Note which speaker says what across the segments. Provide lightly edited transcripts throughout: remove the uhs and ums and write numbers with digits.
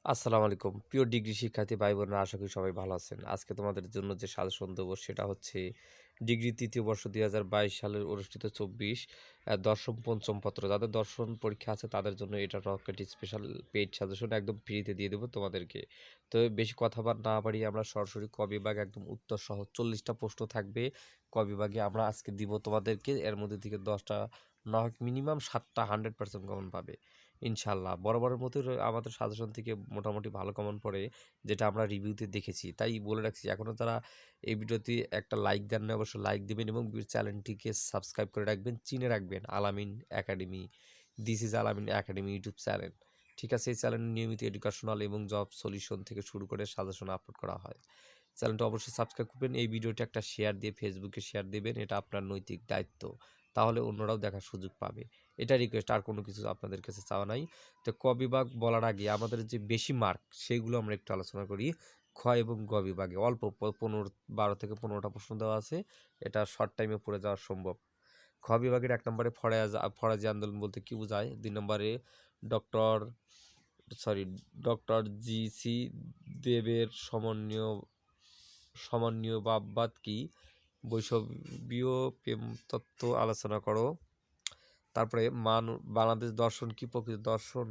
Speaker 1: আসসালামু আলাইকুম প্রিয় ডিগ্রি শিক্ষার্থী ভাই বোনেরা, আশা করি সবাই ভালো আছেন। আজকে তোমাদের জন্য যে সাজেশন দেবো সেটা হচ্ছে ডিগ্রি তৃতীয় বর্ষ 2022 সালের অনুষ্ঠিত 24 দর্শন পঞ্চম পত্র, যাদের দর্শন পরীক্ষা আছে তাদের জন্য এটা রকেট স্পেশাল পেইড সাজেশন একদম ফ্রিতে দিয়ে দেবো তোমাদেরকে। তো বেশি কথা না বাড়িয়ে আমরা সরাসরি ক বিভাগ একদম উত্তর সহ 40টা প্রশ্ন থাকবে। ক বিভাগে আমরা আজকে দিব তোমাদেরকে, এর মধ্যে থেকে 10টা না হোক মিনিমাম 7টা 100% কমন পাবে ইনশাল্লাহ। বরাবরের মতো আমাদের সাজেশন থেকে মোটামুটি ভালো কমন পড়ে, যেটা আমরা রিভিউতে দেখেছি। তাই বলে রাখছি, এখনও যারা এই ভিডিওতে একটা লাইক দেন না, অবশ্যই লাইক দিবেন এবং চ্যানেলটিকে সাবস্ক্রাইব করে রাখবেন, চিনে রাখবেন আলামিন একাডেমি। দিস ইজ আলামিন একাডেমি ইউটিউব চ্যানেল। ঠিক আছে, এই চ্যানেলে নিয়মিত এডুকেশনাল এবং জব সলিউশন থেকে শুরু করে সাজেশন আপলোড করা হয়। চ্যানেলটা অবশ্যই সাবস্ক্রাইব করবেন। এই ভিডিওটি একটা শেয়ার দিয়ে ফেসবুকে শেয়ার দেবেন, এটা আপনার নৈতিক দায়িত্ব। তাহলে অন্যরাও দেখার সুযোগ পাবে। এটা রিকোয়েস্ট, আর কোনো কিছু আপনাদের কাছে চাওয়া নাই। তো ক বিভাগ বলার আগে আমাদের যে বেশি মার্ক সেগুলো আমরা একটু আলোচনা করি। খ এবং গ বিভাগে অল্প 12 থেকে 15টা প্রশ্ন দেওয়া আছে, এটা শর্ট টাইমে পড়ে যাওয়া সম্ভব। খ বিভাগের 1 নম্বরে ফরাজি আন্দোলন বলতে কি বোঝায়, 2 নম্বরে ডক্টর ডক্টর জি.সি. দেবের সমন্বয়বাদ কি, বৈষম্যীয় প্রেম তত্ত্ব আলোচনা করো। তারপরে বাংলাদেশ দর্শন কি, প্রকৃত দর্শন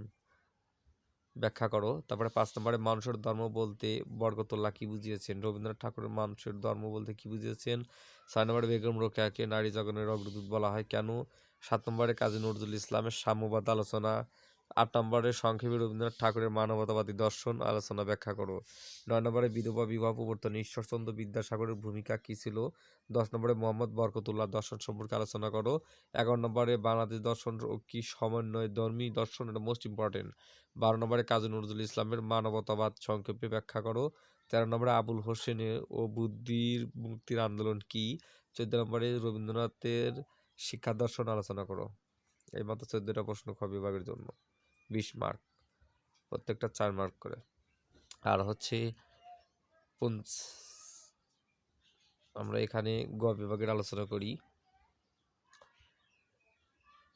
Speaker 1: ব্যাখ্যা করো। তারপরে 5 নম্বরে মানুষের ধর্ম বলতে বরকতুল্লাহ কি বুঝিয়েছেন, রবীন্দ্রনাথ ঠাকুরের মানুষের ধর্ম বলতে কি বুঝিয়েছেন। 6 নম্বরে বেগম রোকেয়াকে নারী জগনের অগ্রদূত বলা হয় কেন। 7 নম্বরে কাজী নজরুল ইসলামের সাম্যবাদ আলোচনা। 8 নম্বরে সংক্ষেপে রবীন্দ্রনাথ ঠাকুরের মানবতাবাদী দর্শন আলোচনা ব্যাখ্যা করো। 9 নম্বরে বিধবা বিবাহ প্রবর্তনে ঈশ্বরচন্দ্র বিদ্যাসাগরের ভূমিকা কী ছিল। 10 নম্বরে মোহাম্মদ বরকতুল্লাহ দর্শন সম্পর্কে আলোচনা করো। 11 নম্বরে বাংলাদেশ দর্শন ও কি সমন্বয় ধর্মী দর্শন, এটা মোস্ট ইম্পর্টেন্ট। 12 নম্বরে কাজী নজরুল ইসলামের মানবতাবাদ সংক্ষেপে ব্যাখ্যা করো। 13 নম্বরে আবুল হোসেনের ও বুদ্ধির মুক্তির আন্দোলন কি। 14 নম্বরে রবীন্দ্রনাথের শিক্ষা দর্শন আলোচনা করো। এই মাত্র 14টা প্রশ্ন খ বিভাগের জন্য, 20 মার্ক, প্রত্যেকটা 4 মার্ক করে। আর হচ্ছে আমরা এখানে গ বিভাগের আলোচনা করি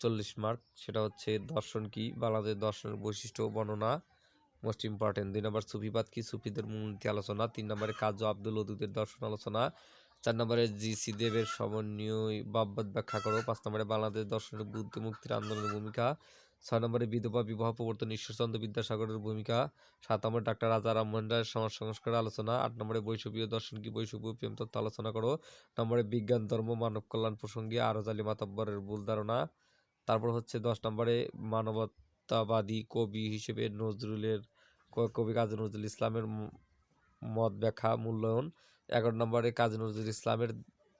Speaker 1: 40 মার্ক, সেটা হচ্ছে দর্শন কি, বাংলাদেশ দর্শনের বৈশিষ্ট্য বর্ণনা, মোস্ট ইম্পর্টেন্ট। 2 নম্বর সুফিবাদ কি, সুফিদের মূলনীতি আলোচনা। 3 নম্বরে কাজী আব্দুল ওদুদের দর্শন আলোচনা। 4 নম্বরে জি.সি. দেবের সমন্বয়বাদ ব্যাখ্যা করো। 5 নম্বরে বাংলাদেশ দর্শনের বুদ্ধ মুক্তির আন্দোলনের ভূমিকা। 6 নম্বরে বিধবা বিবাহ প্রবর্তন ঈশ্বরচন্দ্র বিদ্যাসাগরের ভূমিকা। 7 নম্বরে ডাক্তার রাজা রামমোহন রায়ের সমাজ সংস্কারের আলোচনা। 8 নম্বরে বৈষম্যীয় দর্শন কি, বৈষম্য প্রেম তত্ত্ব আলোচনা করো। নম্বরে বিজ্ঞান ধর্ম মানব কল্যাণ প্রসঙ্গে আরজ আলী মাতব্বরের ভুল ধারণা। তারপর হচ্ছে 10 নম্বরে মানবতাবাদী কবি হিসেবে কবি কাজী নজরুল ইসলামের মত ব্যাখ্যা মূল্যায়ন। 11 নম্বরে কাজী নজরুল ইসলামের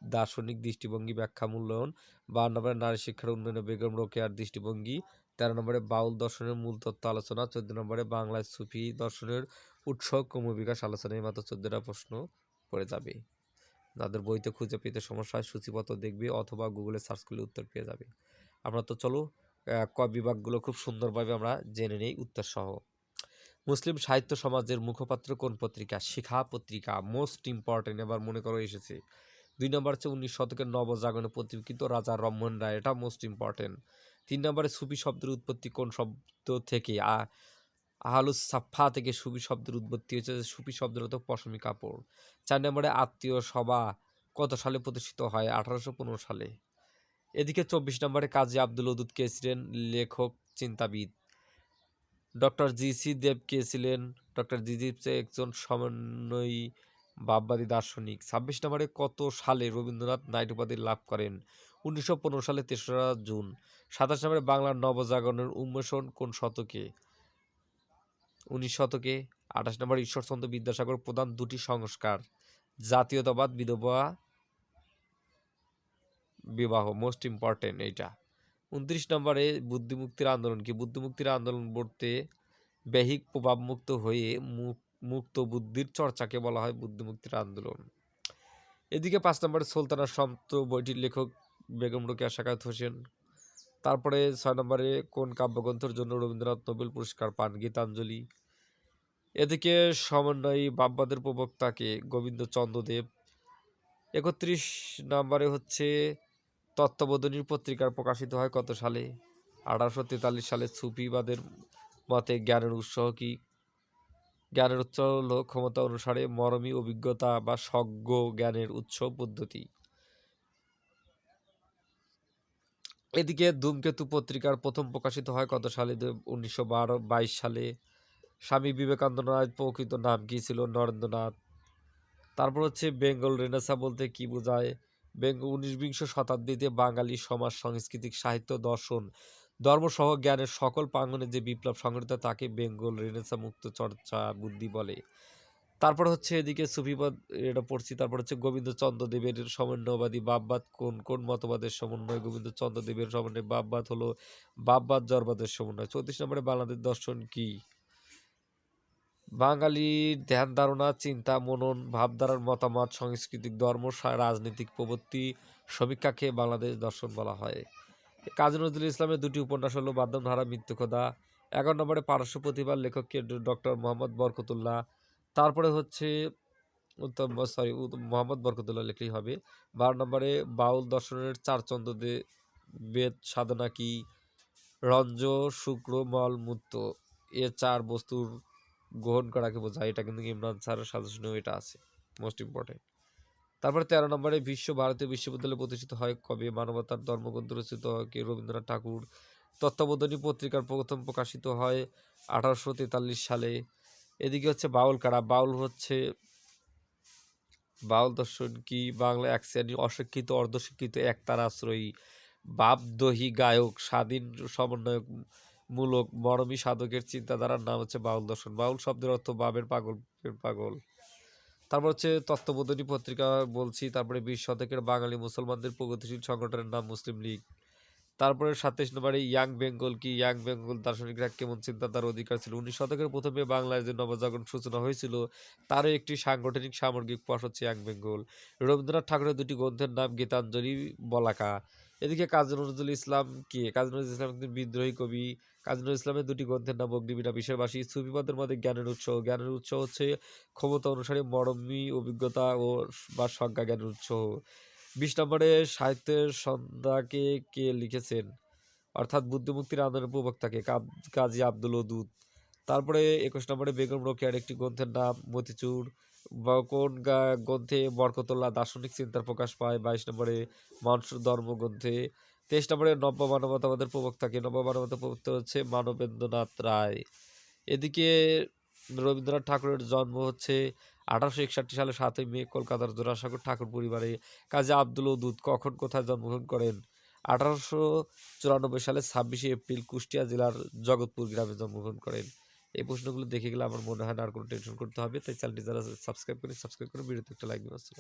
Speaker 1: দার্শনিক দৃষ্টিভঙ্গি ব্যাখ্যা মূল্যায়ন। 12 নম্বরে নারী শিক্ষার উন্নয়নে বেগম রোকেয়ার দৃষ্টিভঙ্গি। 13 নম্বরে বাউল দর্শনের মূল তত্ত্ব আলোচনা। 14 নম্বরে বাংলায় সুফি দর্শনের উৎস ক্রমবিকাশ আলোচনা। এই মাত্র 14টা প্রশ্ন পড়ে যাবে। যাদের বইতে খুঁজে পেতে সমস্যা হয় সূচিপত্র দেখবে অথবা গুগলে সার্চ করলে উত্তর পেয়ে যাবে। আমরা তো চলো ক বিভাগগুলো খুব সুন্দরভাবে আমরা জেনে নেই উত্তর সহ। মুসলিম সাহিত্য সমাজের মুখপাত্র কোন পত্রিকা, শিখা পত্রিকা, মোস্ট ইম্পর্টেন্ট, এবার মনে করো এসেছে। 2 নম্বর হচ্ছে 19 শতকের নবজাগরণে প্রতিষ্ঠিত রাজা রামমোহন রায়, এটা মোস্ট ইম্পর্টেন্ট। 3 নম্বরে সুফি শব্দের উৎপত্তি কোন শব্দ থেকে, আহলুস সাফা থেকে সুফি শব্দের উৎপত্তি হয়েছে, সুফি শব্দের হতো পশমি কাপড়। 4 নম্বরে আত্মীয় সভা কত সালে প্রতিষ্ঠিত হয়, 1815 সালে। এদিকে 24 নম্বরে কাজী আব্দুল ওদুদ কে ছিলেন, লেখক চিন্তাবিদ। Doctor G C. দেব কে ছিলেন, ডক্টর জি.সি. একজন সমন্বয়ী ভাববাদী দার্শনিক। 26 নম্বরে কত সালে রবীন্দ্রনাথ নাইট উপাধি লাভ করেন, 1915 সালে 3রা জুন। 27 নম্বরে বাংলার নবজাগরণের উন্মেষণ কোন শতকে, 19 শতকে। 28 নম্বরে ঈশ্বরচন্দ্র বিদ্যাসাগর প্রধান দুটি সংস্কার, জাতীয়তাবাদ, বিধবা বিবাহ, মোস্ট ইম্পর্টেন্ট এইটা। 29 নম্বরে বুদ্ধিমুক্তির আন্দোলন কি, বুদ্ধিমুক্তির আন্দোলন বলতে বেহিক প্রভাবমুক্ত হয়ে মুক্ত বুদ্ধির চর্চাকে বলা হয় বুদ্ধিমুক্তির আন্দোলন। এদিকে 5 নম্বরে সুলতানা শমস বইটির লেখক বেগম রোকেয়া সাখাওয়াত হোসেন। তারপরে 6 নম্বরে কোন কাব্যগ্রন্থের জন্য রবীন্দ্রনাথ নোবেল পুরস্কার পান, গীতাঞ্জলি। এদিকে সমন্বয়ী ভাববাদের প্রবক্তাকে, গোবিন্দচন্দ্র দেব। 31 নম্বরে হচ্ছে তত্ত্ববোধিনী পত্রিকার প্রকাশিত হয় কত সালে, 1843 সালে। সুফিবাদের মতে জ্ঞানের উৎস কি, জ্ঞানের উৎস হলো ক্ষমতা অনুসারে মরমী অভিজ্ঞতা বা স্বজ্ঞ জ্ঞানের উৎস পদ্ধতি। এদিকে ধূমকেতু পত্রিকার প্রথম প্রকাশিত হয় কত সালে? 1922 সালে। স্বামী বিবেকানন্দের প্রকৃত নাম কি ছিল? নরেন্দ্রনাথ। তারপর হচ্ছে বেঙ্গল রেনেসা বলতে কি বোঝায়? ঊনবিংশ শতাব্দীতে বাঙালি সমাজ, সাংস্কৃতিক, সাহিত্য, দর্শন, ধর্মসহ জ্ঞানের সকল প্রাঙ্গণে যে বিপ্লব সংঘটিত তাকে বেঙ্গল রেনেসা মুক্ত চর্চা বুদ্ধি বলে। তারপর হচ্ছে এদিকে সুফিবাদ, এটা পড়ছি। তারপর হচ্ছে গোবিন্দচন্দ্র দেবের সমন্বয়বাদী ভাববাদ কোন কোন মতবাদের সমন্বয়? গোবিন্দচন্দ্র দেবের সমন্বয় ভাববাদ হলো ভাববাদ জড়বাদের সমন্বয়। 34 নম্বরে বাংলাদেশ দর্শন কি? বাঙালির ধ্যান ধারণা, চিন্তা, মনন, ভাবধারার মতামত, সাংস্কৃতিক, ধর্ম, রাজনৈতিক প্রবৃত্তি সমীক্ষাকে বাংলাদেশ দর্শন বলা হয়। কাজী নজরুল ইসলামের দুটি উপন্যাস হলো বাদামধারা, মৃত্যুকথা। 11 নম্বরে পারস্য প্রতিভার লেখককে ডক্টর মোহাম্মদ বরকতুল্লাহ। তারপরে হচ্ছে মোহাম্মদ বরকতুল্লাহ লিখলেই হবে। 12 নম্বরে বাউল দর্শনের চারচন্দ্র বেদ সাধনা কি? রঞ্জ, শুক্র, মল, মূত্র এ চার বস্তুর গ্রহণ করাকে বোঝায়। এটা কিন্তু ইমরান স্যারের সাজেশনেও এটা আছে, মোস্ট ইম্পর্টেন্ট। তারপরে 13 নম্বরে ভারতীয় বিশ্ববিদ্যালয় প্রতিষ্ঠিত হয় কবে? মানবতার ধর্মগ্রন্থ রচিত হয় কে? রবীন্দ্রনাথ ঠাকুর। তত্ত্ববোধিনী পত্রিকার প্রথম প্রকাশিত হয় 1843 সালে। এদিকে হচ্ছে বাউল কারা? বাউল দর্শন কি? বাংলা এক শ্রেণীর অশিক্ষিত, অর্ধশিক্ষিত, একতার আশ্রয়ী, ভাবদহী গায়ক, স্বাধীন সমন্বয়ক মূলক মরমী সাধকের চিন্তাধারার নাম হচ্ছে বাউল দর্শন। বাউল শব্দের অর্থ ভাবের পাগল। তারপর হচ্ছে তত্ত্ববোধিনী পত্রিকা বলছি। তারপরে 20 শতকের বাঙালি মুসলমানদের প্রগতিশীল সংগঠনের নাম মুসলিম লীগ। তারপরে 27 নম্বরে ইয়াং বেঙ্গল কি? ইয়াং বেঙ্গল দার্শনিকরা কেমন চিন্তাধারার অধিকার ছিল? 19 শতকের প্রথমে বাংলায় যে নবজাগরণ সূচনা হয়েছিল তারও একটি সাংগঠনিক সামগ্রিক প্রয়াস হচ্ছে ইয়াং বেঙ্গল। রবীন্দ্রনাথ ঠাকুরের দুটি গ্রন্থের নাম গীতাঞ্জলি, বলাকা। এদিকে কাজী নজরুল ইসলাম কে? কাজী নজরুল ইসলাম একজন বিদ্রোহী কবি। কাজী নজরুল ইসলামের দুটি গ্রন্থের নাম অগ্নিবীণা, বিশ্ববাসী। সুফিবাদের মধ্যে জ্ঞানের উৎস হচ্ছে ক্ষমতা অনুসারে মরমী অভিজ্ঞতা ও বা স্বজ্ঞা জ্ঞানের উৎস। 20 নম্বরে সাহিত্যের সন্ধ্যাকে কে লিখেছেন? অর্থাৎ বুদ্ধিমুক্তির আন্দোলনের প্রবক্তাকে? কাজী আব্দুল ওদুদ। তারপরে 21 নম্বরে বেগম রোকেয়ার একটি গ্রন্থের নাম মতিচুর। কোন গ্রন্থে বরকতুল্লাহ দার্শনিক চিন্তার প্রকাশ পায়? 22 নম্বরে মানুষের ধর্ম গ্রন্থে। 23 নম্বরে নব্য মানবতাবাদের প্রবক্তাকে? নব্য মানবতা প্রবক্তা হচ্ছে মানবেন্দ্রনাথ রায়। এদিকে রবীন্দ্রনাথ ঠাকুরের জন্ম হচ্ছে 1861 সালে 7ই মে কলকাতার জোড়াসাঁকোর ঠাকুর পরিবারে। কাজী আব্দুল ওদুদ কখন কোথায় জন্মগ্রহণ করেন? 1894 সালে 26শে এপ্রিল কুষ্টিয়া জেলার জগৎপুর গ্রামে জন্মগ্রহণ করেন। এই প্রশ্নগুলো দেখে গেলে আমার মনে হয় না আর কোনো টেনশন করতে হবে। তাই চ্যানেলটি যারা সাবস্ক্রাইব করে ভিডিওতে একটা লাইক দিন।